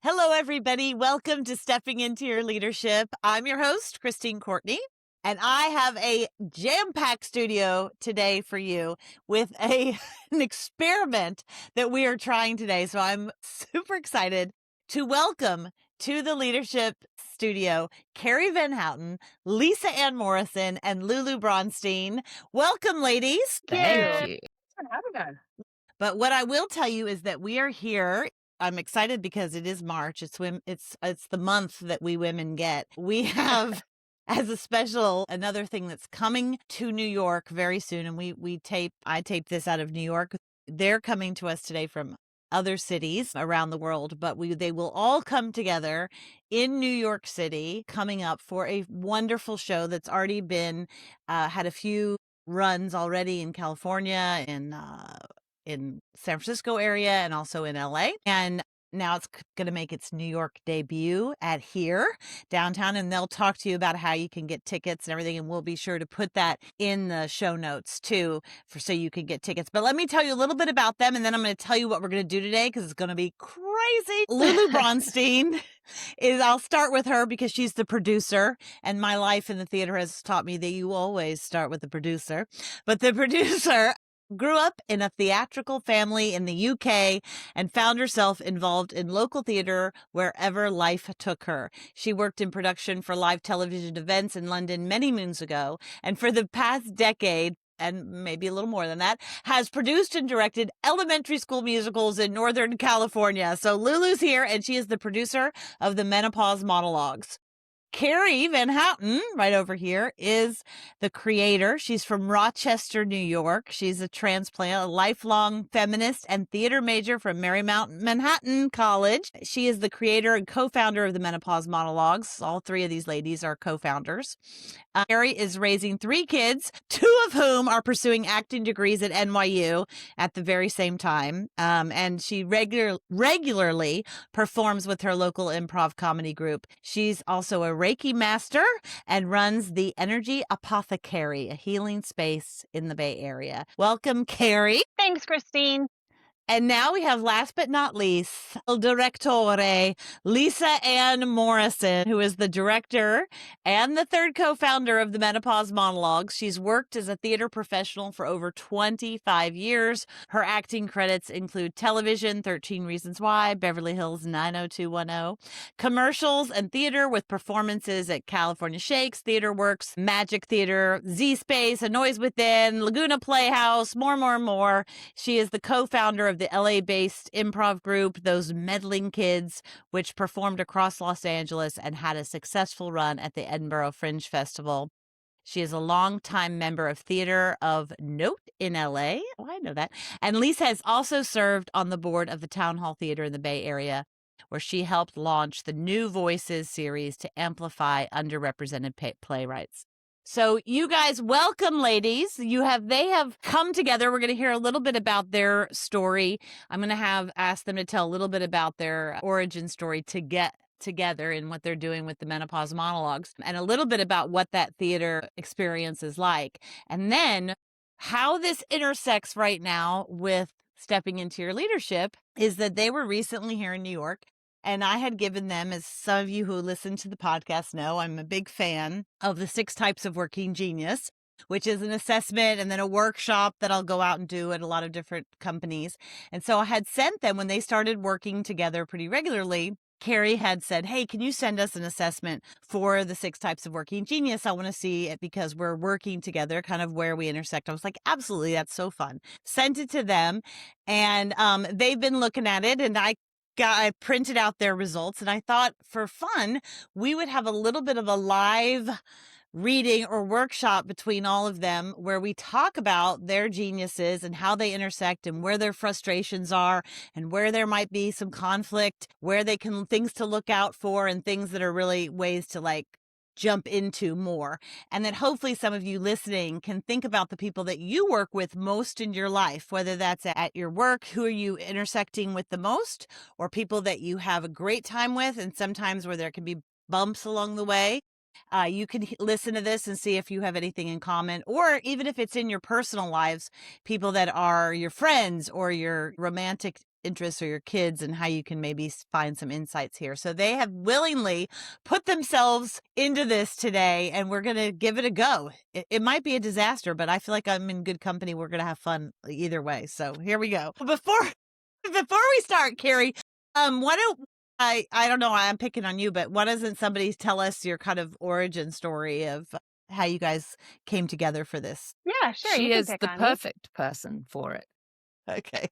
Hello, everybody. Welcome to Stepping Into Your Leadership. I'm your host, Christine Courtney, and I have a jam-packed studio today for you with an experiment that we are trying today. So I'm super excited to welcome to the leadership studio, Carrie Vanhouten, Lisa Anne Morrison, and Lulu Braunstein. Welcome, ladies. Thank you. Thanks for having us. But what I will tell you is that we are here. I'm excited because it is March. It's the month that we women get. We have as a special another thing that's coming to New York very soon, and I tape this out of New York. They're coming to us today from other cities around the world, but they will all come together in New York City coming up for a wonderful show that's already been had a few runs already in California and in San Francisco area and also in LA. And now it's going to make its New York debut at here downtown. And they'll talk to you about how you can get tickets and everything. And we'll be sure to put that in the show notes too, so you can get tickets. But let me tell you a little bit about them. And then I'm going to tell you what we're going to do today, because it's going to be crazy. Lulu Braunstein I'll start with her because she's the producer, and my life in the theater has taught me that you always start with the producer. But the producer grew up in a theatrical family in the UK and found herself involved in local theater wherever life took her. She worked in production for live television events in London many moons ago, and for the past decade, and maybe a little more than that, has produced and directed elementary school musicals in Northern California. So Lulu's here, and she is the producer of the Menopause Monologues. Carrie Vanhouten, right over here, is the creator. She's from Rochester, New York. She's a transplant, a lifelong feminist and theater major from Marymount Manhattan College. She is the creator and co-founder of the Menopause Monologues. All three of these ladies are co-founders. Carrie is raising 3 kids, 2 of whom are pursuing acting degrees at NYU at the very same time. And she regularly performs with her local improv comedy group. She's also a Reiki master and runs the Energy Apothecary, a healing space in the Bay Area. Welcome, Carrie. Thanks, Christine. And now we have, last but not least, El Directore, Lisa Anne Morrison, who is the director and the third co-founder of the Menopause Monologues. She's worked as a theater professional for over 25 years. Her acting credits include television, 13 Reasons Why, Beverly Hills 90210, commercials, and theater with performances at California Shakes, Theater Works, Magic Theater, Z Space, A Noise Within, Laguna Playhouse, more. She is the co-founder of the LA-based improv group, Those Meddling Kids, which performed across Los Angeles and had a successful run at the Edinburgh Fringe Festival. She is a longtime member of Theater of Note in LA. Oh, I know that. And Lisa has also served on the board of the Town Hall Theater in the Bay Area, where she helped launch the New Voices series to amplify underrepresented playwrights. So you guys, welcome, ladies. They have come together. We're going to hear a little bit about their story. I'm going to ask them to tell a little bit about their origin story to get together and what they're doing with the Menopause Monologues, and a little bit about what that theater experience is like. And then how this intersects right now with stepping into your leadership is that they were recently here in New York. And I had given them, as some of you who listen to the podcast know, I'm a big fan of the 6 Types of Working Genius, which is an assessment and then a workshop that I'll go out and do at a lot of different companies. And so I had sent them, when they started working together pretty regularly, Carrie had said, hey, can you send us an assessment for the 6 Types of Working Genius? I want to see it because we're working together, kind of where we intersect. I was like, absolutely, that's so fun. Sent it to them, and they've been looking at it, and I printed out their results, and I thought for fun, we would have a little bit of a live reading or workshop between all of them where we talk about their geniuses and how they intersect and where their frustrations are and where there might be some conflict, where they can, things to look out for and things that are really ways to jump into more. And that hopefully some of you listening can think about the people that you work with most in your life, whether that's at your work, who are you intersecting with the most, or people that you have a great time with, and sometimes where there can be bumps along the way. You can listen to this and see if you have anything in common, or even if it's in your personal lives, people that are your friends or your romantic interests or your kids and how you can maybe find some insights here. So they have willingly put themselves into this today, and we're going to give it a go. It might be a disaster, but I feel like I'm in good company. We're going to have fun either way. So here we go. Before we start, Carrie, why don't I don't know, I'm picking on you, but why doesn't somebody tell us your kind of origin story of how you guys came together for this? Yeah, sure. You She can is pick the on me. perfect person for it. Okay.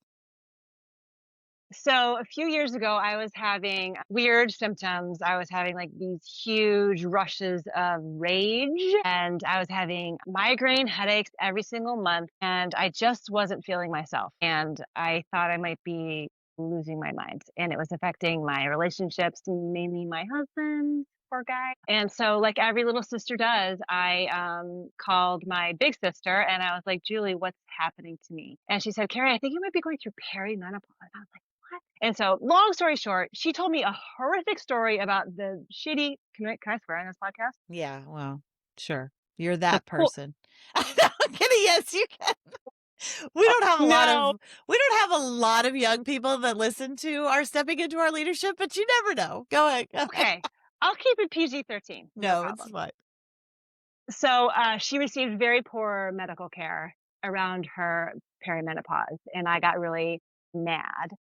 So a few years ago, I was having weird symptoms. I was having like these huge rushes of rage, and I was having migraine headaches every single month, and I just wasn't feeling myself. And I thought I might be losing my mind, and it was affecting my relationships, mainly my husband. Poor guy. And so, like every little sister does, I called my big sister and I was like, Julie, what's happening to me? And she said, Carrie, I think you might be going through perimenopause. I was like, what? And so, long story short, she told me a horrific story about the shitty. Can I swear on this podcast? Yeah, well, sure. You're The that poor. person. I'm kidding. Yes, you can. We don't have a lot No. of we don't have a lot of young people that listen to our stepping into our leadership, but you never know. Go ahead. Go ahead. Okay. I'll keep it PG-13. No No, it's problem. fine. So she received very poor medical care around her perimenopause, and I got really mad.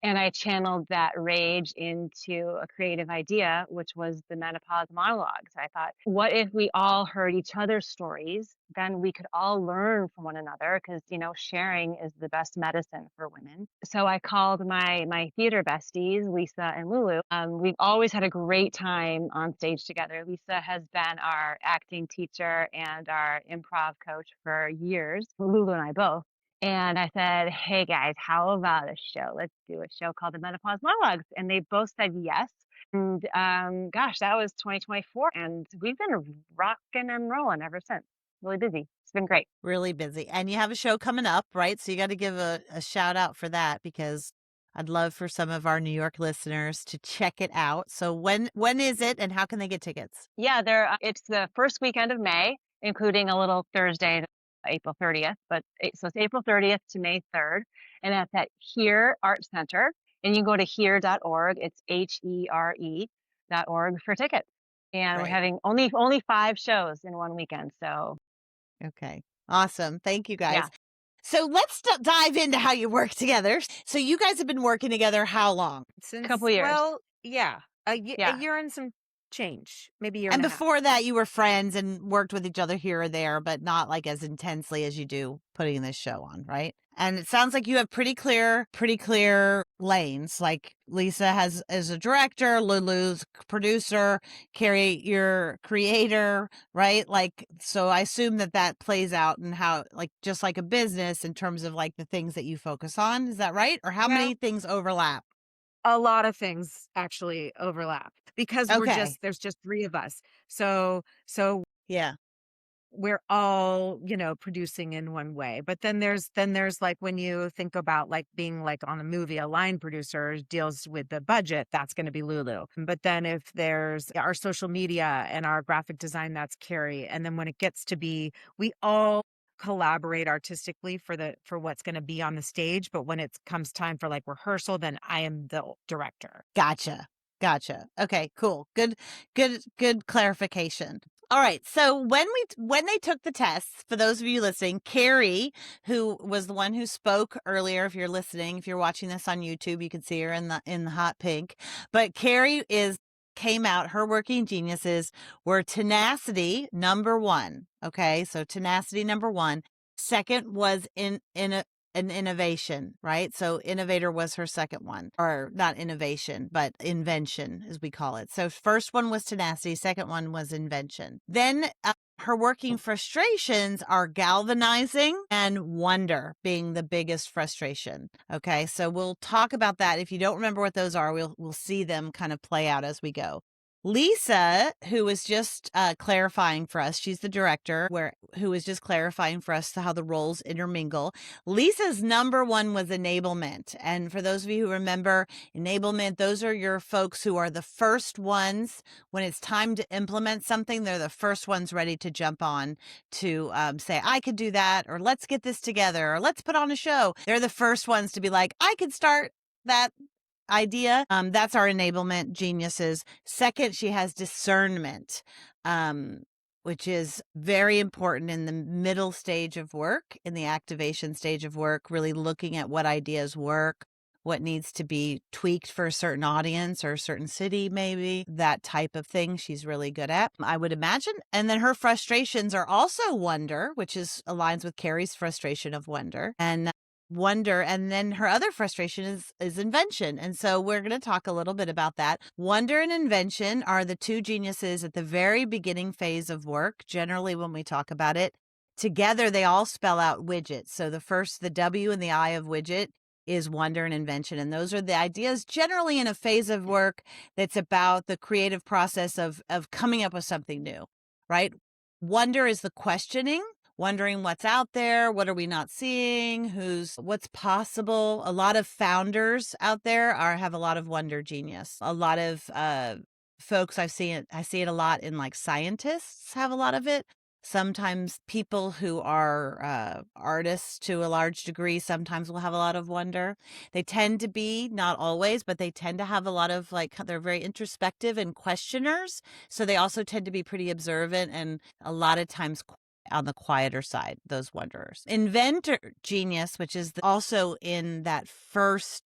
And I channeled that rage into a creative idea, which was the menopause monologues. I thought, what if we all heard each other's stories? Then we could all learn from one another because, sharing is the best medicine for women. So I called my theater besties, Lisa and Lulu. We've always had a great time on stage together. Lisa has been our acting teacher and our improv coach for years, Lulu and I both. And I said, hey guys, how about a show? Let's do a show called the Menopause Monologues. And they both said yes. And gosh, that was 2024. And we've been rocking and rolling ever since. Really busy. It's been great. Really busy. And you have a show coming up, right? So you got to give a shout out for that because I'd love for some of our New York listeners to check it out. So when is it and how can they get tickets? Yeah, it's the first weekend of May, including a little Thursday, April 30th. So it's April 30th to May 3rd. And that's at Here Art Center. And you can go to here.org. It's HERE.org for tickets. And we're Right. having only 5 shows in one weekend. So Okay. Awesome. Thank you guys. yeah, So let's dive into how you work together. So you guys have been working together how long? a couple years. Well, yeah, a Yeah. year and some change, maybe a year And and a half. before that, you were friends and worked with each other here or there, but not like as intensely as you do putting this show on, right? And it sounds like you have pretty clear lanes. Like Lisa has as a director, Lulu's producer, Carrie, your creator, right? Like, so I assume that plays out in how, like, just like a business in terms of like the things that you focus on. Is that right? Or how Well, many things overlap? a lot of things actually overlap because Okay. there's just 3 of us. So Yeah. we're all, producing in one way. But then there's like when you think about like being like on a movie, a line producer deals with the budget, that's going to be Lulu. But then if there's our social media and our graphic design, that's Carrie. And then when it gets to be, we all collaborate artistically for what's going to be on the stage. But when it comes time for like rehearsal, then I am the director. Gotcha. Gotcha. Okay, cool. Good clarification. All right. So when they took the tests, for those of you listening, Carrie, who was the one who spoke earlier, if you're listening, if you're watching this on YouTube, you can see her in the hot pink. But Carrie came out, her working geniuses were tenacity, number 1. Okay, so tenacity number 1. Second was an innovation, right? So innovator was her second one, or not innovation, but invention, as we call it. So first one was tenacity, second one was invention. Then her working frustrations are galvanizing and wonder being the biggest frustration. Okay, so we'll talk about that. If you don't remember what those are, we'll see them kind of play out as we go. Lisa, who was just clarifying for us, she's the director, who was just clarifying for us how the roles intermingle. Lisa's number 1 was enablement. And for those of you who remember enablement, those are your folks who are the first ones when it's time to implement something. They're the first ones ready to jump on to say, I could do that, or let's get this together, or let's put on a show. They're the first ones to be like, I could start that idea. That's our enablement geniuses. Second, she has discernment, which is very important in the middle stage of work, in the activation stage of work, really looking at what ideas work, what needs to be tweaked for a certain audience or a certain city, maybe that type of thing she's really good at, I would imagine. And then her frustrations are also wonder, which is aligns with Carrie's frustration of wonder. And wonder, and then her other frustration is invention. And so we're going to talk a little bit about that. Wonder and invention are the two geniuses at the very beginning phase of work. Generally, when we talk about it together, they all spell out widget. So the W and the I of widget is wonder and invention, and those are the ideas generally in a phase of work that's about the creative process of coming up with something new, right? Wonder is the questioning, wondering what's out there, what are we not seeing, what's possible. A lot of founders out there have a lot of wonder genius. A lot of folks I see it a lot in, like, scientists have a lot of it. Sometimes people who are artists to a large degree sometimes will have a lot of wonder. They tend to be, not always, but they tend to have a lot of, like, they're very introspective and questioners. So they also tend to be pretty observant and a lot of times on the quieter side, those wanderers. Inventor genius, which is also in that first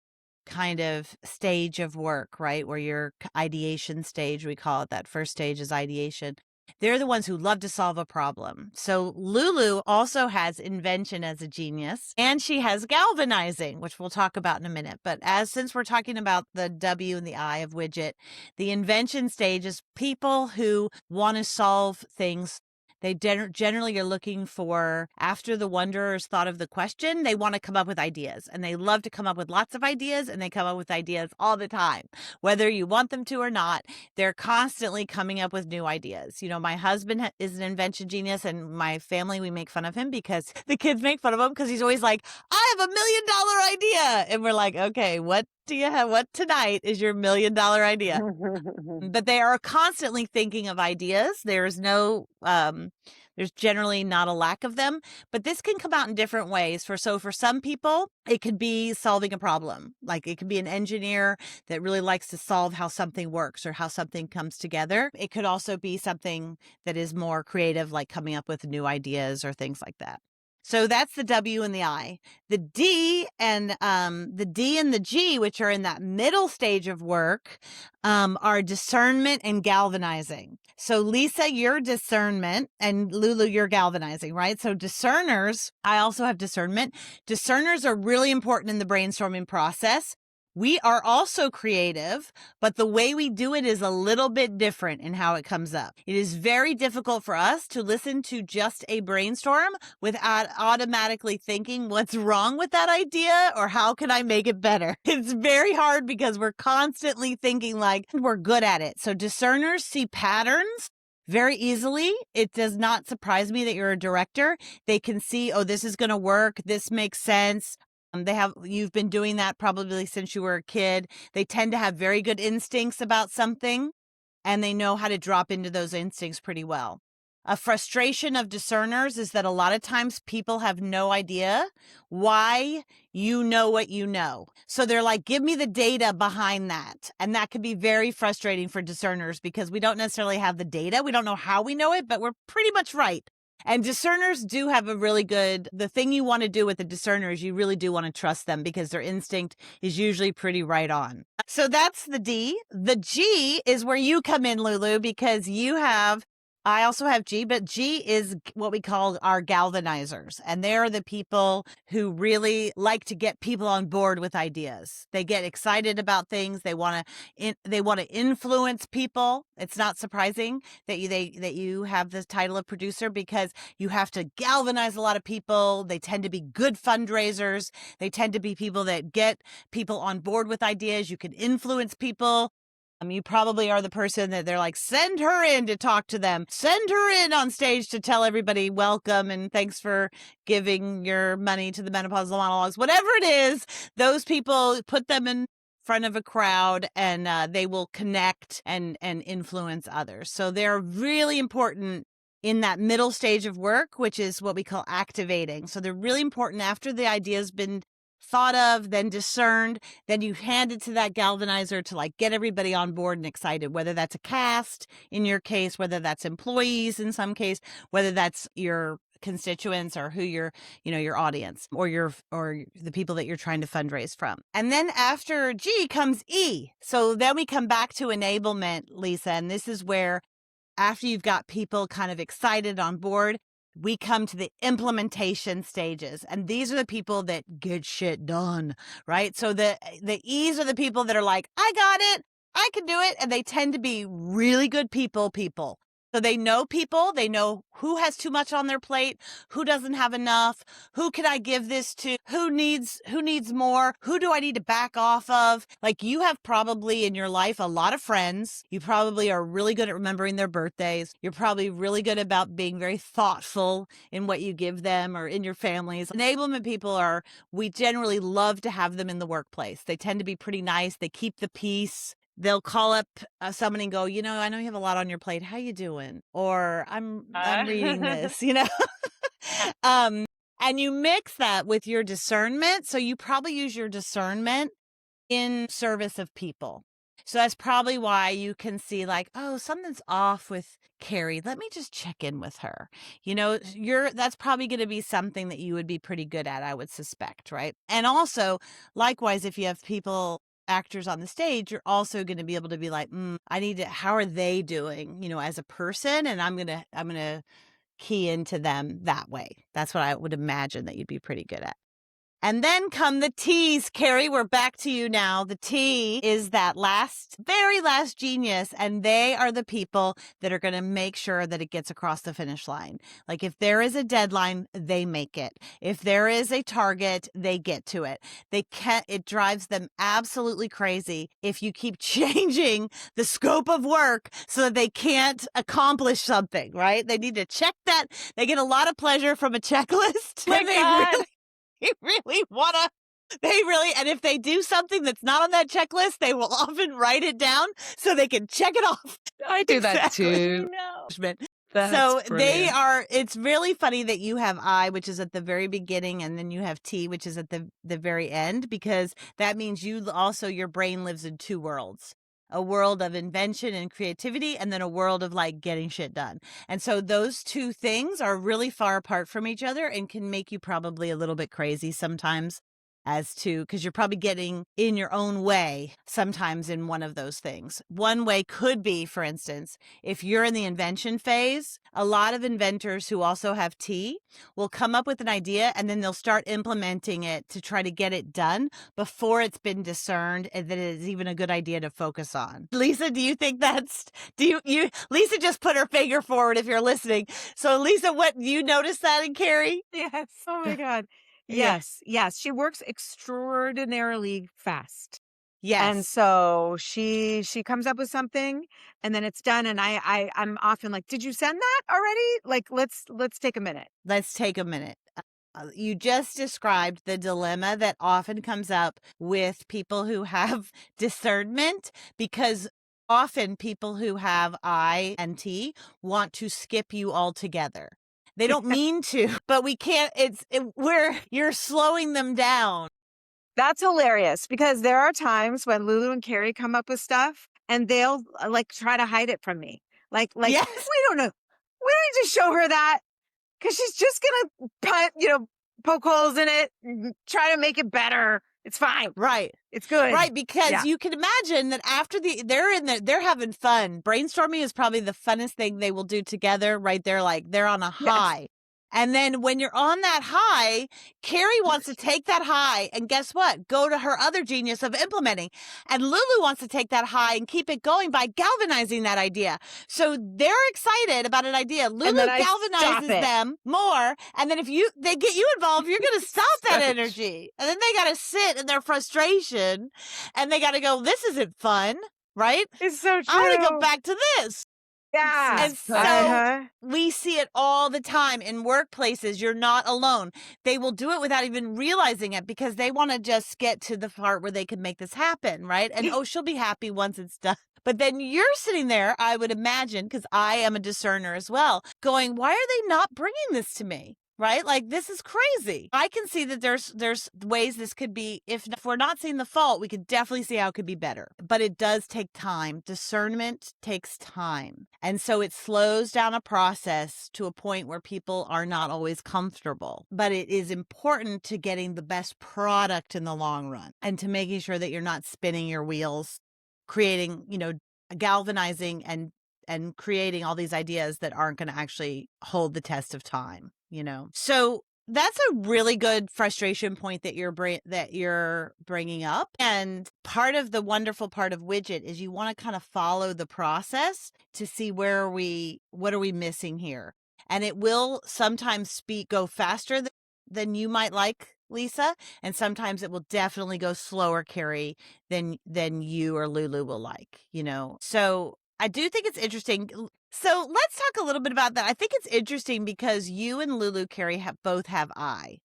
kind of stage of work, right? Where your ideation stage, we call it, that first stage is ideation. They're the ones who love to solve a problem. So Lulu also has invention as a genius, and she has galvanizing, which we'll talk about in a minute. But since we're talking about the W and the I of widget, the invention stage is people who want to solve things. They generally are looking for, after the wanderers thought of the question, they want to come up with ideas, and they love to come up with lots of ideas, and they come up with ideas all the time, whether you want them to or not. They're constantly coming up with new ideas. You know, my husband is an invention genius, and my family, we make fun of him because the kids make fun of him because he's always like, I have $1 million idea. And we're like, okay, what do you have? What tonight is your $1 million idea? But they are constantly thinking of ideas. There's generally not a lack of them, but this can come out in different ways. For some people, it could be solving a problem. Like, it could be an engineer that really likes to solve how something works or how something comes together. It could also be something that is more creative, like coming up with new ideas or things like that. So that's the W and the I. The D and the G, which are in that middle stage of work, are discernment and galvanizing. So Lisa, you're discernment, and Lulu, you're galvanizing, right? So discerners, I also have discernment. Discerners are really important in the brainstorming process. We are also creative, but the way we do it is a little bit different in how it comes up. It is very difficult for us to listen to just a brainstorm without automatically thinking what's wrong with that idea or how can I make it better. It's very hard because we're constantly thinking like we're good at it. So discerners see patterns very easily. It does not surprise me that you're a director. They can see, oh, this is going to work. This makes sense. You've been doing that probably since you were a kid. They tend to have very good instincts about something, and they know how to drop into those instincts pretty well. A frustration of discerners is that a lot of times people have no idea why you know what you know. So they're like, give me the data behind that. And that could be very frustrating for discerners because we don't necessarily have the data. We don't know how we know it, but we're pretty much right. And discerners do have the thing you want to do with the discerner is you really do want to trust them because their instinct is usually pretty right on. So that's the D. The G is where you come in, Lulu, because I also have G, but G is what we call our galvanizers. And they're the people who really like to get people on board with ideas. They get excited about things. They want to influence people. It's not surprising that you have the title of producer because you have to galvanize a lot of people. They tend to be good fundraisers. They tend to be people that get people on board with ideas. You can influence people. You probably are the person that they're like, send her in to talk to them. Send her in on stage to tell everybody welcome and thanks for giving your money to the Menopause Monologues. Whatever it is, those people, put them in front of a crowd and they will connect and influence others. So they're really important in that middle stage of work, which is what we call activating. So they're really important after the idea's been thought of, then discerned, then you hand it to that galvanizer to like get everybody on board and excited, whether that's a cast in your case, whether that's employees in some case, whether that's your constituents or who your audience or the people that you're trying to fundraise from. And then after G comes E. So then we come back to enablement, Lisa, and this is where after you've got people kind of excited on board, we come to the implementation stages. And these are the people that get shit done, right? So the E's are the people that are like, I got it, I can do it. And they tend to be really good people. So they know people, they know who has too much on their plate, who doesn't have enough, who can I give this to, who needs more, who do I need to back off of? Like you have probably in your life a lot of friends. You probably are really good at remembering their birthdays. You're probably really good about being very thoughtful in what you give them or in your families. Enablement people we generally love to have them in the workplace. They tend to be pretty nice. They keep the peace. They'll call up someone and go, I know you have a lot on your plate. How you doing? Or I'm reading this, and you mix that with your discernment. So you probably use your discernment in service of people. So that's probably why you can see like, oh, something's off with Carrie. Let me just check in with her. That's probably going to be something that you would be pretty good at, I would suspect, right? And also, likewise, if you have actors on the stage, you're also going to be able to be like, how are they doing, as a person? And I'm going to key into them that way. That's what I would imagine that you'd be pretty good at. And then come the T's. Carrie, we're back to you now. The T is that very last genius, and they are the people that are going to make sure that it gets across the finish line. Like if there is a deadline, they make it. If there is a target, they get to it. It drives them absolutely crazy if you keep changing the scope of work so that they can't accomplish something, right? They need to check that. They get a lot of pleasure from a checklist. My God. And if they do something that's not on that checklist, they will often write it down so they can check it off. I do that too. So it's really funny that you have I, which is at the very beginning, and then you have T, which is at the very end, because that means your brain lives in two worlds. A world of invention and creativity, and then a world of like getting shit done. And so those two things are really far apart from each other and can make you probably a little bit crazy sometimes because you're probably getting in your own way sometimes in one of those things. One way could be, for instance, if you're in the invention phase, a lot of inventors who also have T will come up with an idea and then they'll start implementing it to try to get it done before it's been discerned and that it is even a good idea to focus on. Lisa, do you think Lisa just put her finger forward if you're listening. So Lisa, you noticed that in Carrie? Yes. Oh my God. Yes. She works extraordinarily fast. Yes. And so she comes up with something and then it's done. And I'm often like, did you send that already? Like, let's take a minute. Let's take a minute. You just described the dilemma that often comes up with people who have discernment, because often people who have I and T want to skip you altogether. They don't mean to, but we can't. You're slowing them down. That's hilarious, because there are times when Lulu and Carrie come up with stuff and they'll like try to hide it from me. Like Yes. We don't know. We don't need to show her that, because she's just gonna poke holes in it, try to make it better. It's fine. Right. It's good. Right. Because you can imagine that after they're having fun. Brainstorming is probably the funnest thing they will do together, right? They're on a high. Yes. And then when you're on that high, Carrie wants to take that high and guess what? Go to her other genius of implementing. And Lulu wants to take that high and keep it going by galvanizing that idea. So they're excited about an idea. Lulu galvanizes them more. And then if they get you involved, you're going to stop that energy. And then they got to sit in their frustration and they got to go, this isn't fun, right? It's so true. I want to go back to this. Yeah. And so we see it all the time in workplaces. You're not alone. They will do it without even realizing it because they want to just get to the part where they can make this happen, right? And she'll be happy once it's done. But then you're sitting there, I would imagine, because I am a discerner as well, going, why are they not bringing this to me? right? Like, this is crazy. I can see that there's ways this could be, if we're not seeing the fault, we could definitely see how it could be better. But it does take time. Discernment takes time. And so it slows down a process to a point where people are not always comfortable. But it is important to getting the best product in the long run and to making sure that you're not spinning your wheels, creating, galvanizing and creating all these ideas that aren't going to actually hold the test of time, So that's a really good frustration point that you're bringing up. And part of the wonderful part of Widget is you want to kind of follow the process to see what are we missing here. And it will sometimes go faster than you might like, Lisa, and sometimes it will definitely go slower, Carrie, than you or Lulu will like, So I do think it's interesting. So let's talk a little bit about that. I think it's interesting because you and Lulu, Carrie, both have I.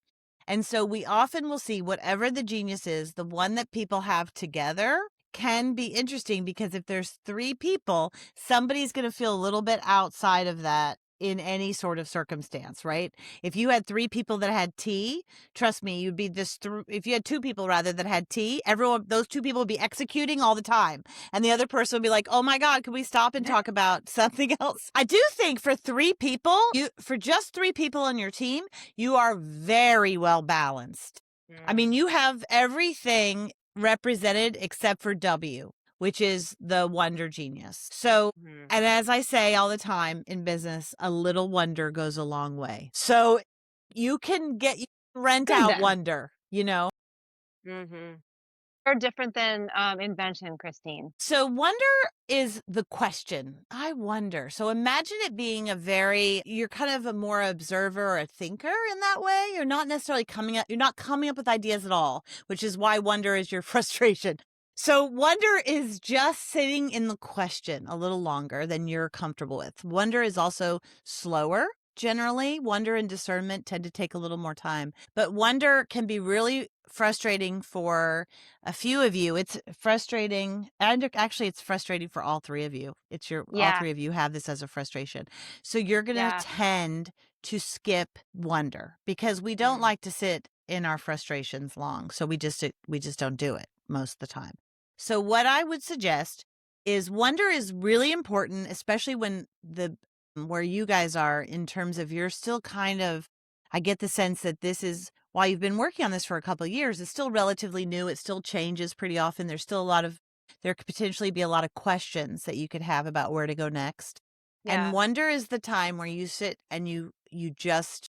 And so we often will see whatever the genius is, the one that people have together can be interesting because if there's 3 people, somebody's going to feel a little bit outside of that in any sort of circumstance, right? If you had 3 people that had T, trust me, you'd be if you had 2 people rather that had T, those 2 people would be executing all the time. And the other person would be like, oh my God, can we stop and talk about something else? I do think for 3 people, for just 3 people on your team, you are very well balanced. I mean, you have everything represented except for W, which is the wonder genius. So, and as I say all the time in business, a little wonder goes a long way. So you can rent Good out then. wonder, They're different than invention, Christine. So wonder is the question. I wonder. So imagine it being you're kind of a more observer or a thinker in that way. You're not necessarily you're not coming up with ideas at all, which is why wonder is your frustration. So wonder is just sitting in the question a little longer than you're comfortable with. Wonder is also slower. Generally, wonder and discernment tend to take a little more time, but wonder can be really frustrating for a few of you. It's frustrating, and actually it's frustrating for all 3 of you. All 3 of you have this as a frustration. So you're going to tend to skip wonder because we don't like to sit in our frustrations long. So we just don't do it most of the time. So what I would suggest is wonder is really important, especially when where you guys are in terms of you're still I get the sense that this is, while you've been working on this for a couple of years, it's still relatively new. It still changes pretty often. There's still there could potentially be a lot of questions that you could have about where to go next. Yeah. And wonder is the time where you sit and you just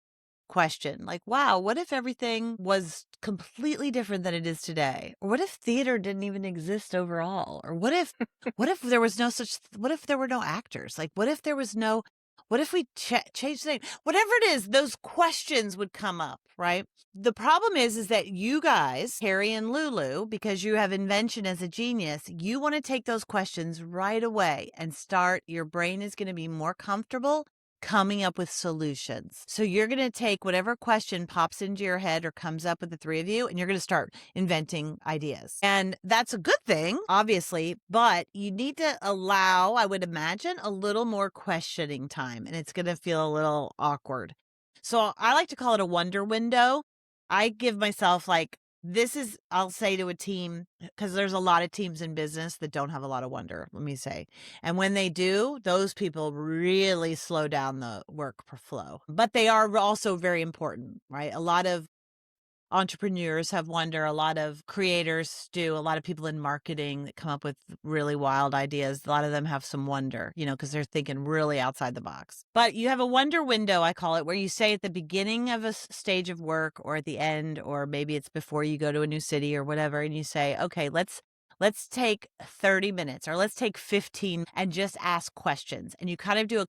question, like, wow, what if everything was completely different than it is today? Or what if theater didn't even exist overall? Or what if there was what if there were no actors? Like, what if we changed the name? Whatever it is, those questions would come up, right? The problem is that you guys, Carrie and Lulu, because you have invention as a genius, you want to take those questions right away and your brain is going to be more comfortable coming up with solutions. So you're going to take whatever question pops into your head or comes up with the 3 of you, and you're going to start inventing ideas. And that's a good thing, obviously, but you need to allow, I would imagine, a little more questioning time, and it's going to feel a little awkward. So I like to call it a wonder window. I give myself I'll say to a team, because there's a lot of teams in business that don't have a lot of wonder, let me say. And when they do, those people really slow down the work flow. But they are also very important, right? A lot of entrepreneurs have wonder. A lot of creators do. A lot of people in marketing that come up with really wild ideas. A lot of them have some wonder, because they're thinking really outside the box. But you have a wonder window, I call it, where you say at the beginning of a stage of work or at the end, or maybe it's before you go to a new city or whatever, and you say, okay, let's take 30 minutes or let's take 15 and just ask questions. And you kind of do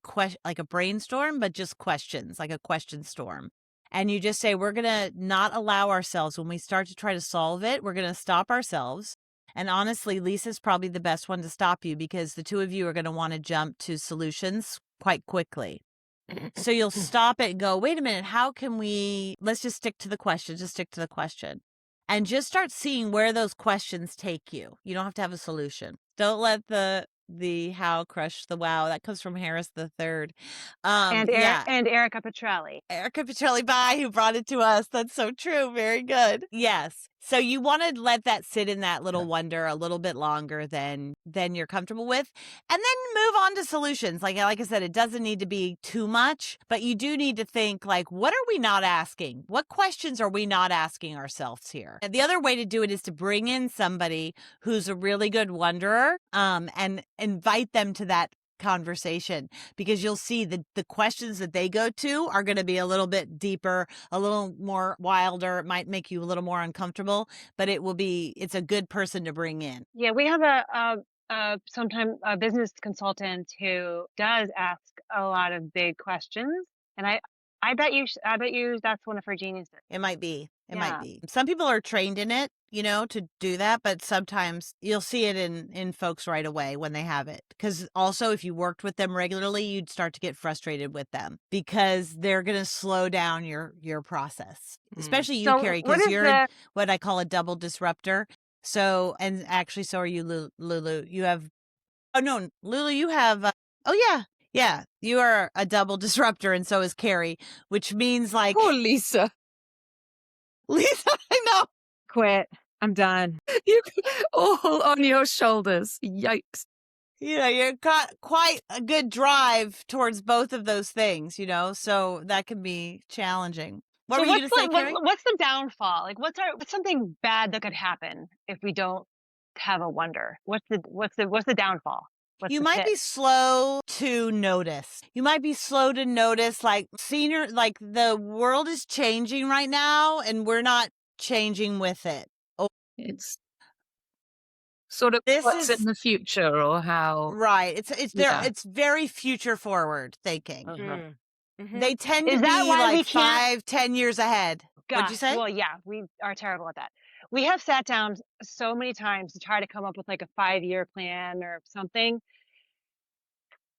like a brainstorm, but just questions, like a question storm. And you just say, we're going to not allow ourselves, when we start to try to solve it, we're going to stop ourselves. And honestly, Lisa's probably the best one to stop you because the 2 of you are going to want to jump to solutions quite quickly. So you'll stop it and go, wait a minute, let's just stick to the question, and just start seeing where those questions take you. You don't have to have a solution. Don't let the the how crush the wow. That comes from Harris the Third. And Yeah. Erica Petrelli. Erica Petrelli Bye, who brought it to us. That's so true. Very good. Yes. So you want to let that sit in that little wonder a little bit longer than you're comfortable with, and then move on to solutions. Like I said, it doesn't need to be too much, but you do need to think like, what are we not asking? What questions are we not asking ourselves here? And the other way to do it is to bring in somebody who's a really good wonderer, and invite them to that conversation, because you'll see the questions that they go to are going to be a little bit deeper, a little more wilder. It might make you a little more uncomfortable, but it's a good person to bring in. Yeah, we have sometimes a business consultant who does ask a lot of big questions, and I bet you that's one of her geniuses. It might be. It might Yeah. be. Some people are trained in it, to do that, but sometimes you'll see it in folks right away when they have it. Because also, if you worked with them regularly, you'd start to get frustrated with them because they're going to slow down your process. Especially you, So Carrie, what because is you're what I call a double disruptor. So, and actually, so are you, Lulu. You have, oh no, Lulu, you have, oh yeah. Yeah, you are a double disruptor, and so is Carrie, which means like Poor Lisa. Lisa, I know. Quit. I'm done. You all on your shoulders. Yikes. You've got quite a good drive towards both of those things, so that can be challenging. What were you going to say, Carrie? What's the downfall? Like, what's something bad that could happen if we don't have a wonder? What's the downfall? What's You the might pit? be slow to notice. You might be slow to notice, like the world is changing right now, and we're not changing with it. It's sort of This what's is in the future or how. right. It's there. Yeah. It's very future forward thinking. Uh-huh. They tend to Is that be why we like can't? 5-10 years ahead. What'd you Gosh, say? well, yeah, we are terrible at that. We have sat down so many times to try to come up with like a 5-year plan or something,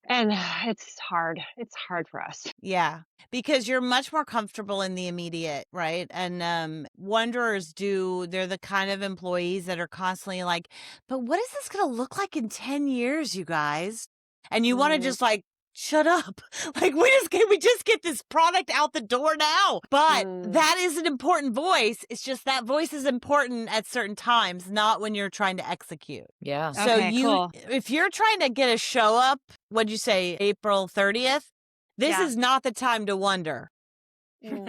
and it's hard. It's hard for us. Yeah, because you're much more comfortable in the immediate, right? And wanderers they're the kind of employees that are constantly like, but what is this going to look like in 10 years, you guys? And you want to just like, shut up. Like we just get this product out the door now. But that is an important voice. It's just that voice is important at certain times, not when you're trying to execute. Yeah. So Okay, cool. if you're trying to get a show up, what'd you say, April 30th? This Yeah. is not the time to wonder.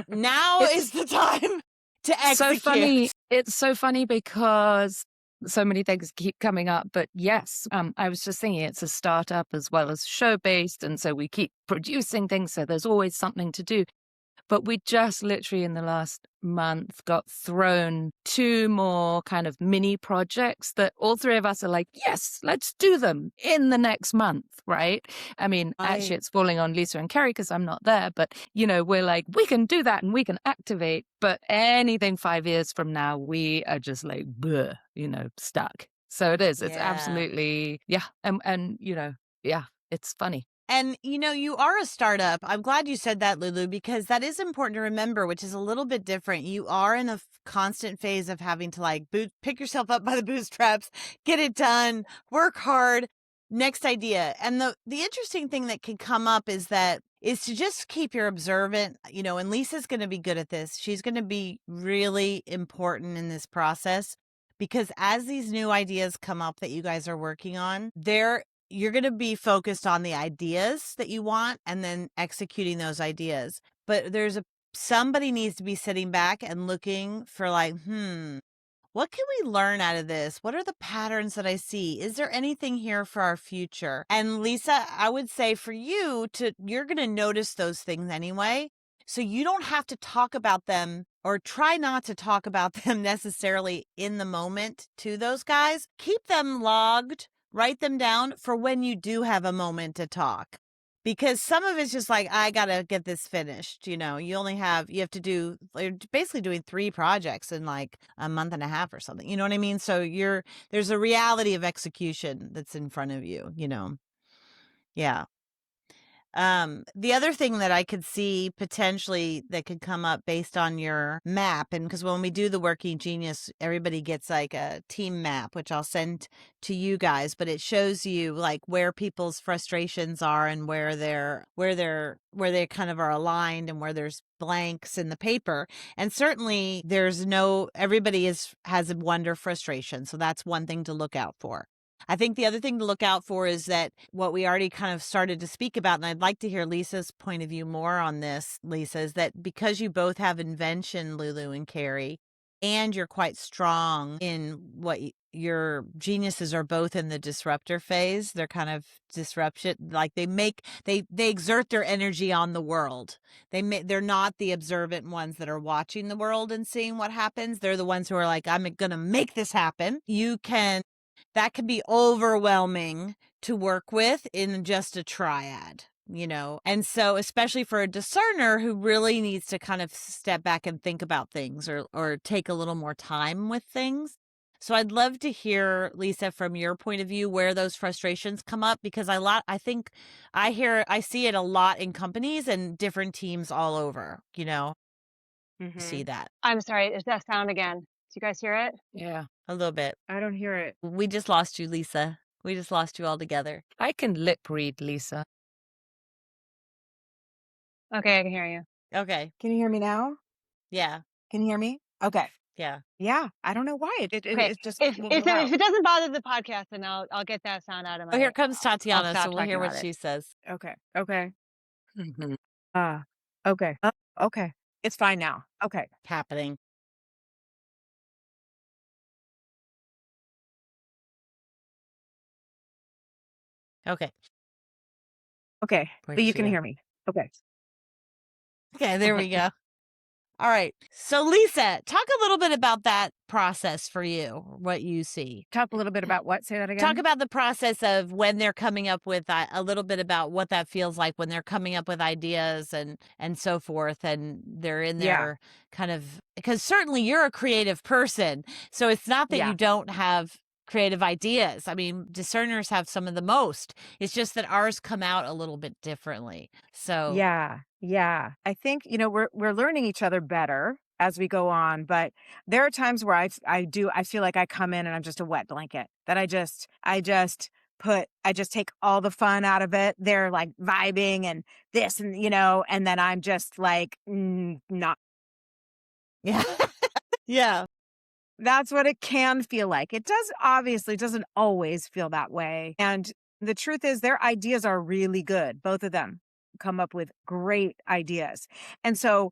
Now is the time to execute. So funny. It's so funny because so many things keep coming up. But yes, I was just thinking it's a startup as well as show-based. And so we keep producing things. So there's always something to do. But we just literally in the last month got thrown 2 more kind of mini projects that all 3 of us are like, yes, let's do them in the next month, right? I mean, actually it's falling on Lisa and Carrie because I'm not there, but we're like, we can do that and we can activate, but anything 5 years from now, we are just like, bleh, stuck. So it is, it's absolutely, yeah. And yeah, it's funny. And, you are a startup. I'm glad you said that, Lulu, because that is important to remember, which is a little bit different. You are in a constant phase of having to like pick yourself up by the bootstraps, get it done, work hard, next idea. And the interesting thing that can come up is to just keep your observant, and Lisa's going to be good at this. She's going to be really important in this process because as these new ideas come up that you guys are working on, you're going to be focused on the ideas that you want and then executing those ideas. But somebody needs to be sitting back and looking for like, what can we learn out of this? What are the patterns that I see? Is there anything here for our future? And Lisa, I would say for you're going to notice those things anyway. So you don't have to talk about them or try not to talk about them necessarily in the moment to those guys. Keep them logged. Write them down for when you do have a moment to talk. Because some of it's just like, I got to get this finished. You have to do, you're basically doing 3 projects in like a month and a half or something. You know what I mean? So there's a reality of execution that's in front of you, Yeah. The other thing that I could see potentially that could come up based on your map, and because when we do the Working Genius, everybody gets like a team map, which I'll send to you guys, but it shows you like where people's frustrations are and where they kind of are aligned and where there's blanks in the paper. And certainly everybody has a wonder frustration. So that's one thing to look out for. I think the other thing to look out for is that what we already kind of started to speak about, and I'd like to hear Lisa's point of view more on this, Lisa, is that because you both have invention, Lulu and Carrie, and you're quite strong in your geniuses are both in the disruptor phase. They're kind of disruption, like they exert their energy on the world. They're not the observant ones that are watching the world and seeing what happens. They're the ones who are like, I'm going to make this happen. That can be overwhelming to work with in just a triad, And so, especially for a discerner who really needs to kind of step back and think about things or take a little more time with things. So I'd love to hear, Lisa, from your point of view, where those frustrations come up, because I think I see it a lot in companies and different teams all over, see that. I'm sorry, is that sound again? Do you guys hear it? Yeah. A little bit. I don't hear it. We just lost you, Lisa. We just lost you altogether. I can lip read, Lisa. Okay, I can hear you. Okay. Can you hear me now? Yeah. Can you hear me? Okay. Yeah. Yeah. I don't know why Okay, it just if will if, go it, out. if it doesn't bother the podcast, then I'll get that sound out of my. Oh, here comes I'll Tatiana, stop so we'll talking hear what about it. she says. Okay. Okay. Mhm. Okay. Okay. It's fine now. Okay. Happening. Okay. Okay. Where But did you she can go? hear me. Okay. Okay, there we go. All right. So, Lisa, talk a little bit about that process for you, what you see. Talk a little bit about what? Say that again. Talk about the process of when they're coming up with a little bit about what that feels like when they're coming up with ideas and so forth, and they're in Yeah. there kind of, because certainly you're a creative person, so it's not that Yeah. you don't have creative ideas. I mean, discerners have some of the most. It's just that ours come out a little bit differently. So Yeah. Yeah. I think, we're learning each other better as we go on, but there are times where I feel like I come in and I'm just a wet blanket, that I just take all the fun out of it. They're like vibing and this and and then I'm just like not. yeah. Yeah. That's what it can feel like. It doesn't always feel that way. And the truth is their ideas are really good. Both of them come up with great ideas. And so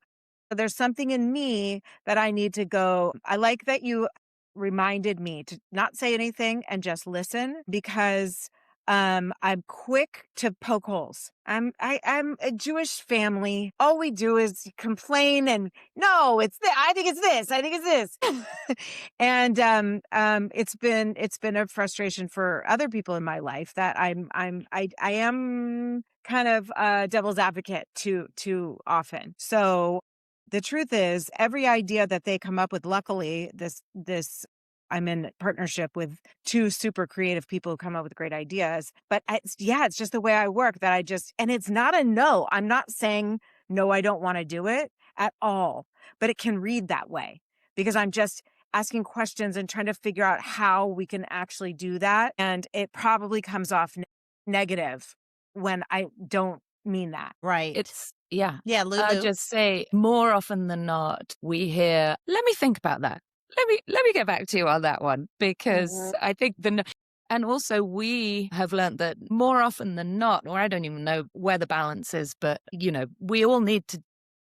there's something in me that I need to go. I like that you reminded me to not say anything and just listen, because I'm quick to poke holes. I'm a Jewish family. All we do is complain and no, I think it's this. I think it's this. And it's been a frustration for other people in my life that I am kind of devil's advocate too often. So the truth is, every idea that they come up with, luckily, this I'm in partnership with two super creative people who come up with great ideas. But it's just the way I work, and it's not a no. I'm not saying no, I don't want to do it at all, but it can read that way because I'm just asking questions and trying to figure out how we can actually do that. And it probably comes off negative when I don't mean that. Right. Yeah. Yeah, Lulu. I'll just say more often than not, we hear, let me think about that. Let me get back to you on that one, because I think and also we have learned that more often than not, or I don't even know where the balance is, but we all need to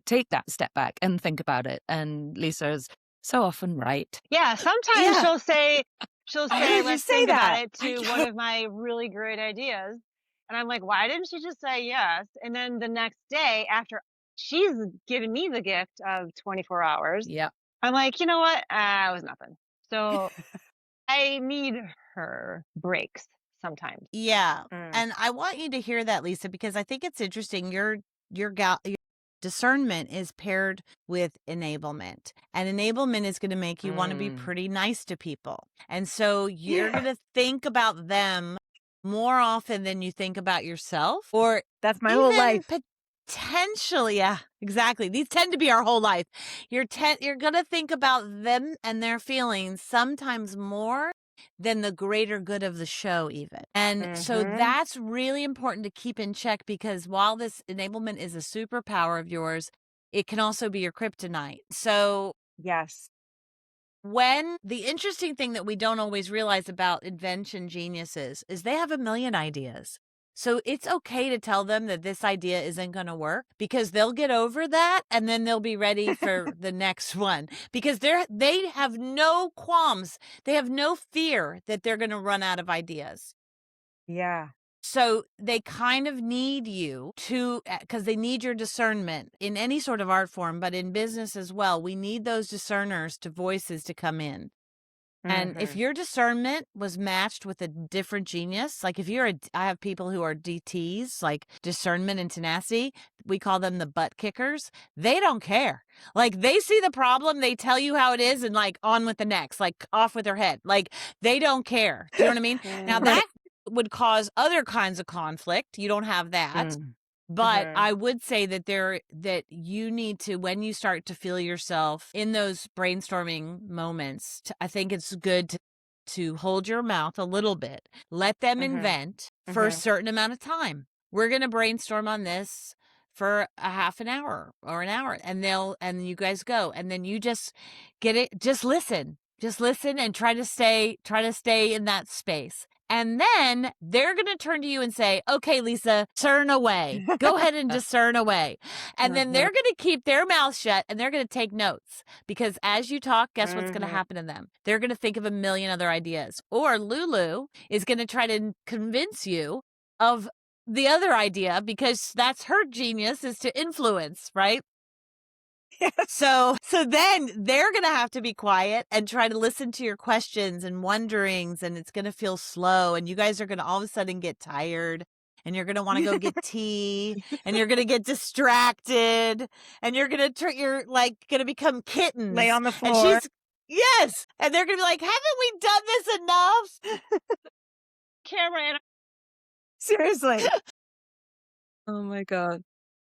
take that step back and think about it. And Lisa is so often right. Yeah, sometimes she'll say, let's think about it, to one know. of my really great ideas. And I'm like, why didn't she just say yes? And then the next day, after she's given me the gift of 24 hours, Yeah. I'm like, you know what? It was nothing. So I need her breaks sometimes. Yeah. And I want you to hear that, Lisa, because I think it's interesting. Your discernment is paired with enablement, and enablement is going to make you want to be pretty nice to people. And so you're going to think about them more often than you think about yourself, or That's my whole life. potentially, yeah, exactly. These tend to be our whole life. You're going to think about them and their feelings sometimes more than the greater good of the show even. And so that's really important to keep in check, because while this enablement is a superpower of yours, it can also be your kryptonite. So Yes. when the interesting thing that we don't always realize about invention geniuses is they have a million ideas. So it's okay to tell them that this idea isn't going to work, because they'll get over that and then they'll be ready for the next one, because they have no qualms. They have no fear that they're going to run out of ideas. Yeah. So they kind of need you to, because they need your discernment in any sort of art form, but in business as well. We need those discerners to voices to come in. And if your discernment was matched with a different genius, like I have people who are DTs, like discernment and tenacity. We call them the butt kickers. They don't care. Like, they see the problem, they tell you how it is, and like on with the next, like off with their head. Like, they don't care. Do you know what I mean? Now that would cause other kinds of conflict. You don't have that. But I would say that you need to, when you start to feel yourself in those brainstorming moments, I think it's good to hold your mouth a little bit. Let them invent for a certain amount of time. We're going to brainstorm on this for a half an hour or an hour, and you guys go, and then you just get it. Just listen and try to stay in that space. And then they're going to turn to you and say, okay, Lisa, discern away. Go ahead and discern away. And then they're going to keep their mouth shut and they're going to take notes, because as you talk, guess what's going to happen to them? They're going to think of a million other ideas. Or Lulu is going to try to convince you of the other idea, because that's her genius, is to influence, right? So then they're going to have to be quiet and try to listen to your questions and wonderings, and it's going to feel slow, and you guys are going to all of a sudden get tired, and you're going to want to go get tea, and you're going to get distracted, and you're going to become kittens. Lay on the floor. And yes. And they're going to be like, haven't we done this enough? Camera. Seriously. Oh my God.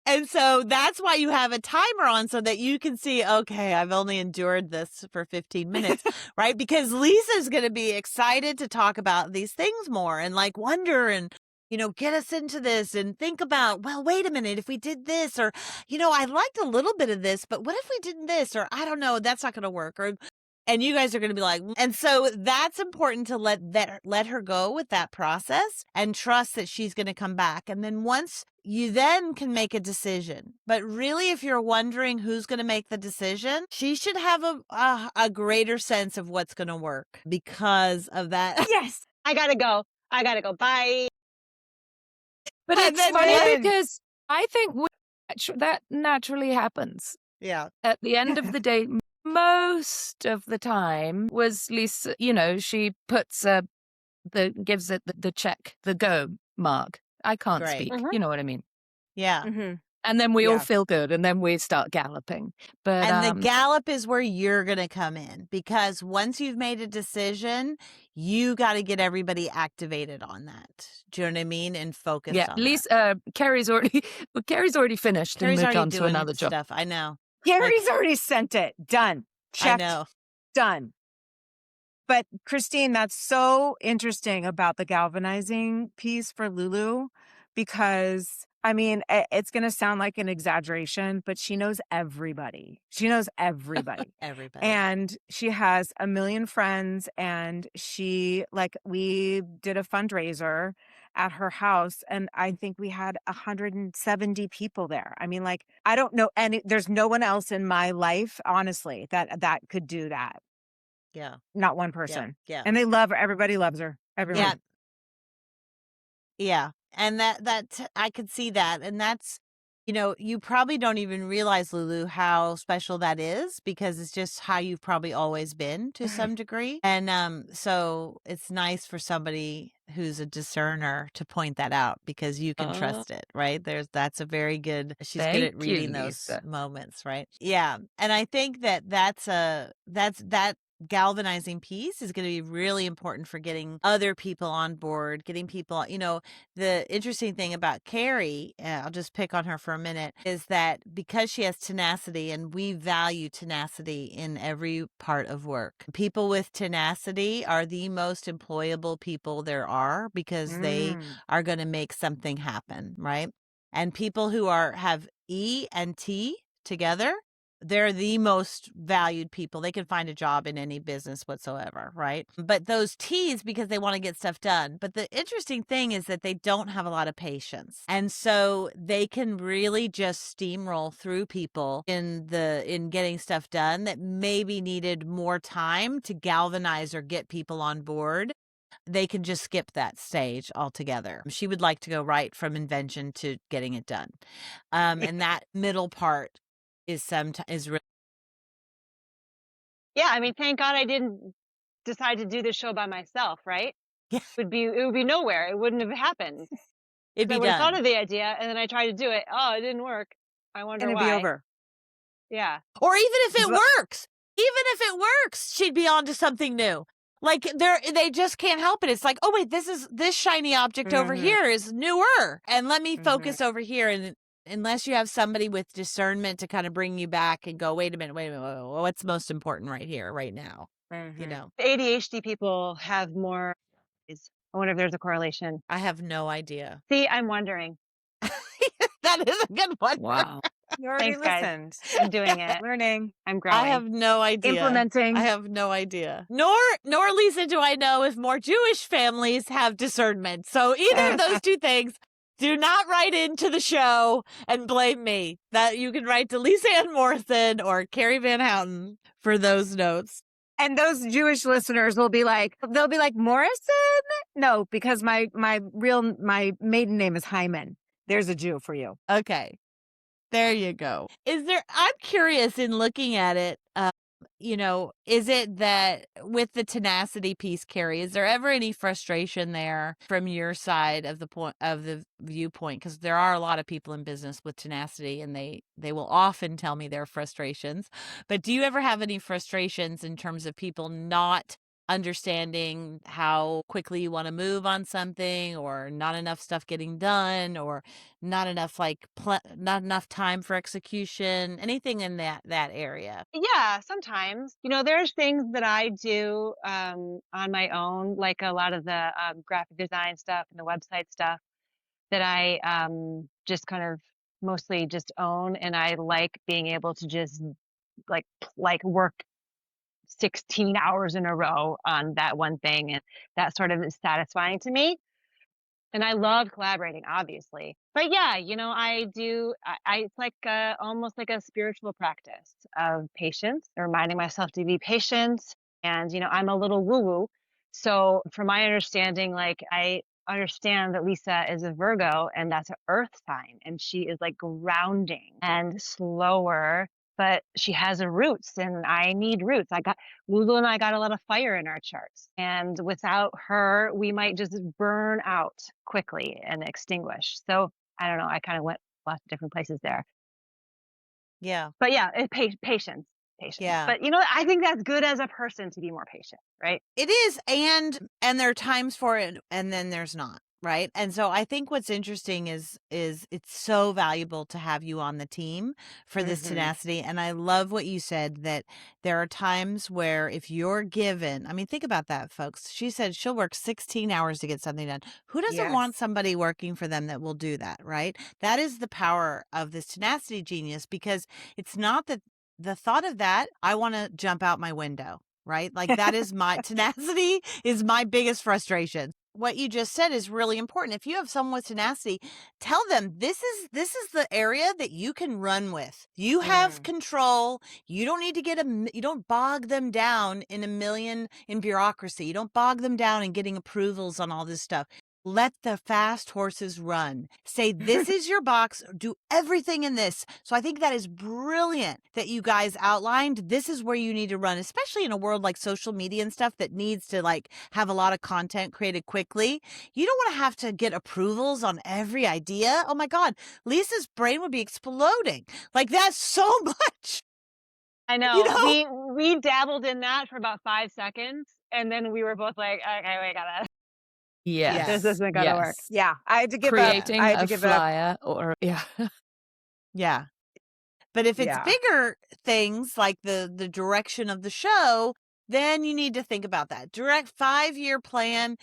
And so that's why you have a timer on, so that you can see, okay, I've only endured this for 15 minutes, right? Because Lisa's going to be excited to talk about these things more and like wonder and, get us into this and think about, well, wait a minute, if we did this, or, I liked a little bit of this, but what if we did this? Or I don't know, that's not going to work. And you guys are going to be like, and so that's important to let her go with that process and trust that she's going to come back. And then once you then can make a decision. But really, if you're wondering who's going to make the decision, she should have a greater sense of what's going to work because of that. Yes. I got to go. Bye. But it's funny because I think that naturally happens. Yeah. At the end of the day, most of the time was Lisa, she puts gives it the check, the go mark. I can't speak. You know what I mean? Yeah. And then we all feel good, and then we start galloping. And the gallop is where you're going to come in, because once you've made a decision, you got to get everybody activated on that. Do you know what I mean? And focus on Lisa, Carrie's already finished and moved on to another job. Stuff. I know. Carrie's already sent it. Done. Checked. I know. Done. But Christine, that's so interesting about the galvanizing piece for Lulu, because it's going to sound like an exaggeration, but she knows everybody. Everybody. And she has a million friends, and we did a fundraiser at her house, and I think we had 170 people there. I don't know there's no one else in my life, honestly, that could do that. Yeah. Not one person. Yeah. And they love her. Everybody loves her. Everyone. Yeah. And that I could see that. And that's, you probably don't even realize, Lulu, how special that is, because it's just how you've probably always been to some degree. And so it's nice for somebody who's a discerner to point that out, because you can trust it, right? That's a very good, she's good at reading those moments, right? Yeah. And I think that galvanizing piece is going to be really important for getting other people on board, getting people, the interesting thing about Carrie, I'll just pick on her for a minute, is that because she has tenacity, and we value tenacity in every part of work, people with tenacity are the most employable people there are because they are going to make something happen, right? And people who have E and T together, they're the most valued people. They can find a job in any business whatsoever, right? But those T's, because they want to get stuff done. But the interesting thing is that they don't have a lot of patience. And so they can really just steamroll through people in getting stuff done that maybe needed more time to galvanize or get people on board. They can just skip that stage altogether. She would like to go right from invention to getting it done. And that middle part is really. Yeah, I mean, thank God I didn't decide to do this show by myself, right? Yeah. It would be nowhere. It wouldn't have happened. It'd be I would have thought done. of the idea and then I tried to do it. Oh, it didn't work. I wonder And it'd why. be over. Yeah. Or even if it works, she'd be on to something new. Like they just can't help it. It's like, oh wait, this shiny object over here is newer, and let me focus over here. And unless you have somebody with discernment to kind of bring you back and go, wait a minute, what's most important right here, right now? The ADHD people have more. I wonder if there's a correlation. I have no idea. See, I'm wondering. That is a good one. Wow. You already Thanks, guys. listened. I'm doing it. Learning. I'm growing. I have no idea. Implementing. I have no idea. Nor, Lisa, do I know if more Jewish families have discernment. So either of those two things, do not write into the show and blame me. That you can write to Lisa Anne Morrison or Carrie Vanhouten for those notes. And those Jewish listeners will be like, Morrison? No, because my maiden name is Hyman. There's a Jew for you. Okay. There you go. I'm curious in looking at it, is it that with the tenacity piece, Carrie, is there ever any frustration there from your side of the viewpoint? Because there are a lot of people in business with tenacity, and they will often tell me their frustrations. But do you ever have any frustrations in terms of people not understanding how quickly you want to move on something, or not enough stuff getting done, or not enough not enough time for execution, anything in that area? Yeah, sometimes. There's things that I do on my own, like a lot of the graphic design stuff and the website stuff that I just kind of mostly just own, and I like being able to just like work 16 hours in a row on that one thing, and that sort of is satisfying to me. And I love collaborating, obviously. But yeah, I do, it's like almost like a spiritual practice of patience, reminding myself to be patient. And, I'm a little woo woo. So from my understanding, like I understand that Lisa is a Virgo, and that's an earth sign. And she is like grounding and slower, but she has a roots, and I need roots. Lulu and I got a lot of fire in our charts. And without her, we might just burn out quickly and extinguish. So I don't know. I kind of went lots of different places there. Yeah. But yeah, patience. Yeah. But I think that's good as a person to be more patient, right? It is, and there are times for it, and then there's not, right? And so I think what's interesting is it's so valuable to have you on the team for this tenacity. And I love what you said, that there are times where if you're given, I mean, think about that, folks. She said she'll work 16 hours to get something done. Who doesn't want somebody working for them that will do that, right? That is the power of this tenacity genius, because it's not that the thought of that, I want to jump out my window, right? Like that is my tenacity is my biggest frustration. What you just said is really important. If you have someone with tenacity, tell them this is the area that you can run with. You have control. You don't need to you don't bog them down in bureaucracy. You don't bog them down in getting approvals on all this stuff. Let the fast horses run. Say, this is your box. Do everything in this. So I think that is brilliant that you guys outlined. This is where you need to run, especially in a world like social media and stuff that needs to have a lot of content created quickly. You don't want to have to get approvals on every idea. Oh my God, Lisa's brain would be exploding. Like that's so much. I You know. know? We dabbled in that for about 5 seconds, and then we were both like, "Okay, we gotta this Yes. isn't gonna work." Yes. Yeah. I had to give up. Yeah. I Creating had to a give up. flyer or yeah. Yeah. But if it's Yeah. bigger things like the direction of the show, then you need to think about that. Direct 5-year plan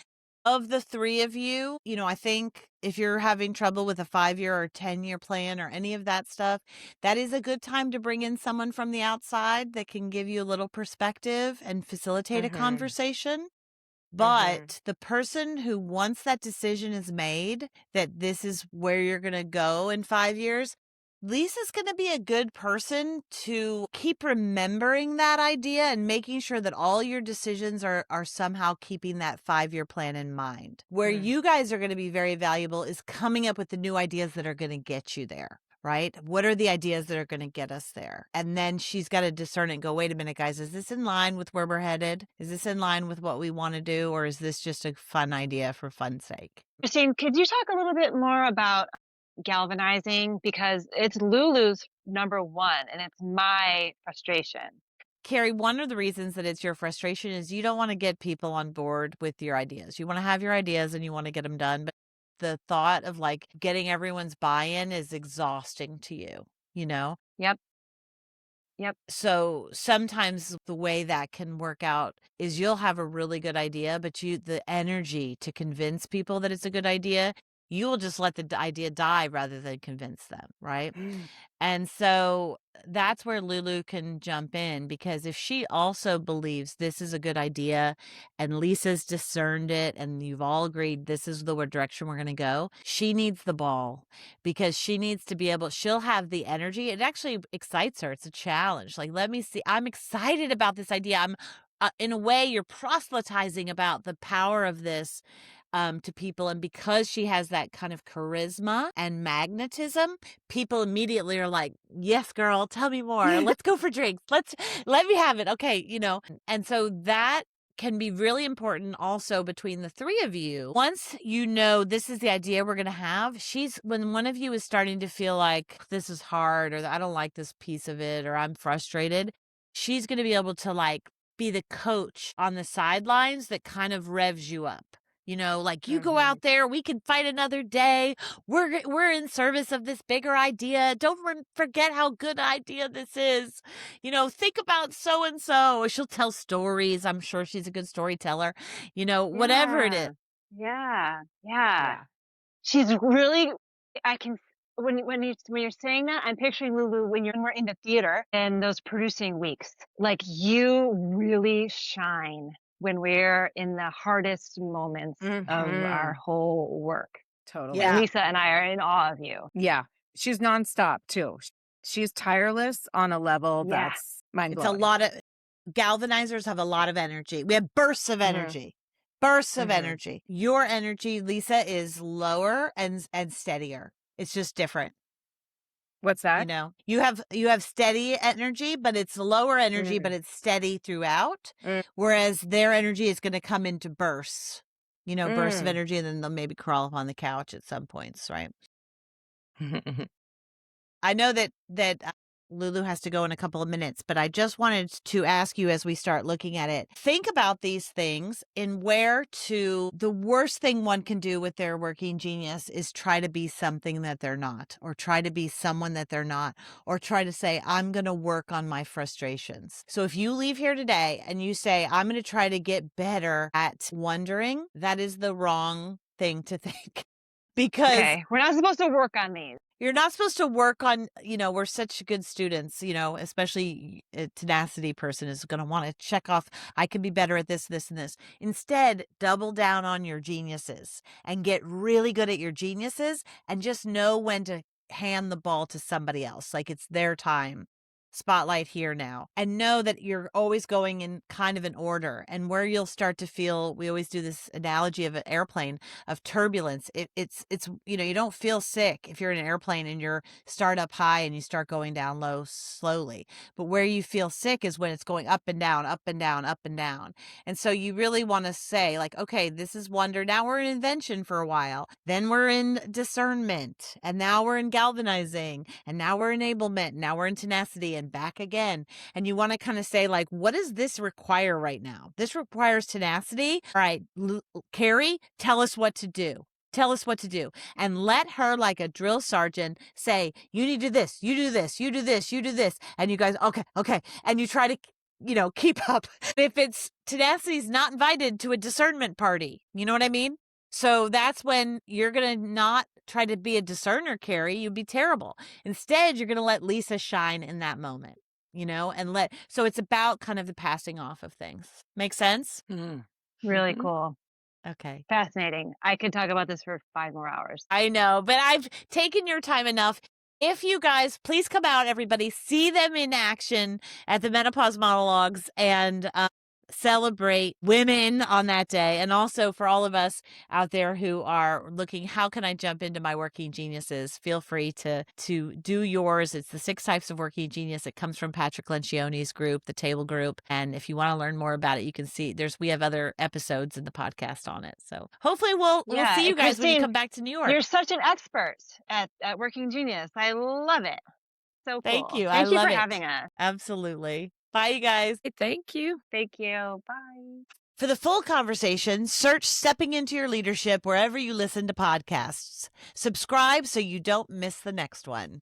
of the three of you. I think if you're having trouble with a 5-year or 10-year plan or any of that stuff, that is a good time to bring in someone from the outside that can give you a little perspective and facilitate a Mhm. conversation. Mhm. But the person who, once that decision is made, that this is where you're going to go in 5 years, Lisa's going to be a good person to keep remembering that idea and making sure that all your decisions are somehow keeping that 5-year plan in mind. Where Mm. you guys are going to be very valuable is coming up with the new ideas that are going to get you there. Right? What are the ideas that are going to get us there? And then she's got to discern it and go, wait a minute, guys, is this in line with where we're headed? Is this in line with what we want to do? Or is this just a fun idea for fun's sake? Christine, could you talk a little bit more about galvanizing? Because it's Lulu's number 1, and it's my frustration. Carrie, one of the reasons that it's your frustration is you don't want to get people on board with your ideas. You want to have your ideas and you want to get them done. But the thought of like getting everyone's buy-in is exhausting to you, you know? Yep. Yep. So sometimes the way that can work out is you'll have a really good idea, but the energy to convince people that it's a good idea, you will just let the idea die rather than convince them, right? And so that's where Lulu can jump in, because if she also believes this is a good idea and Lisa's discerned it and you've all agreed this is the direction we're going to go, she needs the ball, because she needs to be able, she'll have the energy. It actually excites her. It's a challenge. Like, let me see. I'm excited about this idea. I'm in a way, you're proselytizing about the power of this to people. And because she has that kind of charisma and magnetism, people immediately are like, yes, girl, tell me more. Let's go for drinks. Let me have it. Okay. And so that can be really important also between the three of you. Once you know this is the idea we're going to have, when one of you is starting to feel like this is hard, or I don't like this piece of it, or I'm frustrated, she's going to be able to like be the coach on the sidelines that kind of revs you up. Like, you go out there, we can fight another day. We're in service of this bigger idea. Don't forget how good idea this is. Think about so and so. She'll tell stories. I'm sure she's a good storyteller. Whatever it is. Yeah. Yeah. She's really, I can, when you're saying that, I'm picturing Lulu when we're in the theater and those producing weeks. Like, you really shine when we're in the hardest moments of our whole work. Totally. Yeah. And Lisa and I are in awe of you. Yeah. She's nonstop too. She's tireless on a level Yeah. that's mind It's a blowing. lot of galvanizers have a lot of energy. We have bursts of energy. Bursts of energy. Your energy, Lisa, is lower and steadier. It's just different. What's that? You have steady energy, but it's lower energy, but it's steady throughout. Whereas their energy is going to come into bursts, bursts of energy, and then they'll maybe crawl up on the couch at some points, right? I know that Lulu has to go in a couple of minutes, but I just wanted to ask you, as we start looking at it, think about these things and the worst thing one can do with their working genius is try to be something that they're not, or try to be someone that they're not, or try to say, I'm going to work on my frustrations. So if you leave here today and you say, I'm going to try to get better at wondering, that is the wrong thing to think. Because Okay, we're not supposed to work on these. you're not supposed to work on, we're such good students, especially a tenacity person is going to want to check off, I can be better at this, this, and this. Instead, double down on your geniuses and get really good at your geniuses, and just know when to hand the ball to somebody else. Like, it's their time. Spotlight here now. And know that you're always going in kind of an order, and where you'll start to feel, we always do this analogy of an airplane, of turbulence. It's you don't feel sick if you're in an airplane and you start up high and you start going down low slowly. But where you feel sick is when it's going up and down, up and down, up and down. And so you really want to say, like, okay, this is wonder. Now we're in invention for a while. Then we're in discernment. And now we're in galvanizing. And now we're in enablement. Now we're in tenacity. and back again. And you want to kind of say, like, what does this require right now? This requires tenacity. All right, Carrie, tell us what to do. Tell us what to do. And let her, like a drill sergeant, say, you need to do this, you do this, you do this, you do this. And you guys, okay. And you try to, keep up. If it's tenacity is not invited to a discernment party, you know what I mean? So that's when you're going to not try to be a discerner, Carrie. You'd be terrible. Instead, you're going to let Lisa shine in that moment, so it's about kind of the passing off of things. Make sense? Really cool. Okay. Fascinating. I could talk about this for 5 more hours. I know, but I've taken your time enough. If you guys, please come out, everybody, see them in action at the Menopause Monologues and celebrate women on that day. And also for all of us out there who are looking, how can I jump into my working geniuses? Feel free to do yours. It's the 6 types of working genius. It comes from Patrick Lencioni's group, the Table Group. And if you want to learn more about it, you can see we have other episodes in the podcast on it. So hopefully we'll see you guys when you come back to New York. You're such an expert at working genius. I love it. So cool. Thank you. Thank you love for it. having us. Absolutely. Bye, you guys. Thank you. Thank you. Bye. For the full conversation, search Stepping Into Your Leadership wherever you listen to podcasts. Subscribe so you don't miss the next one.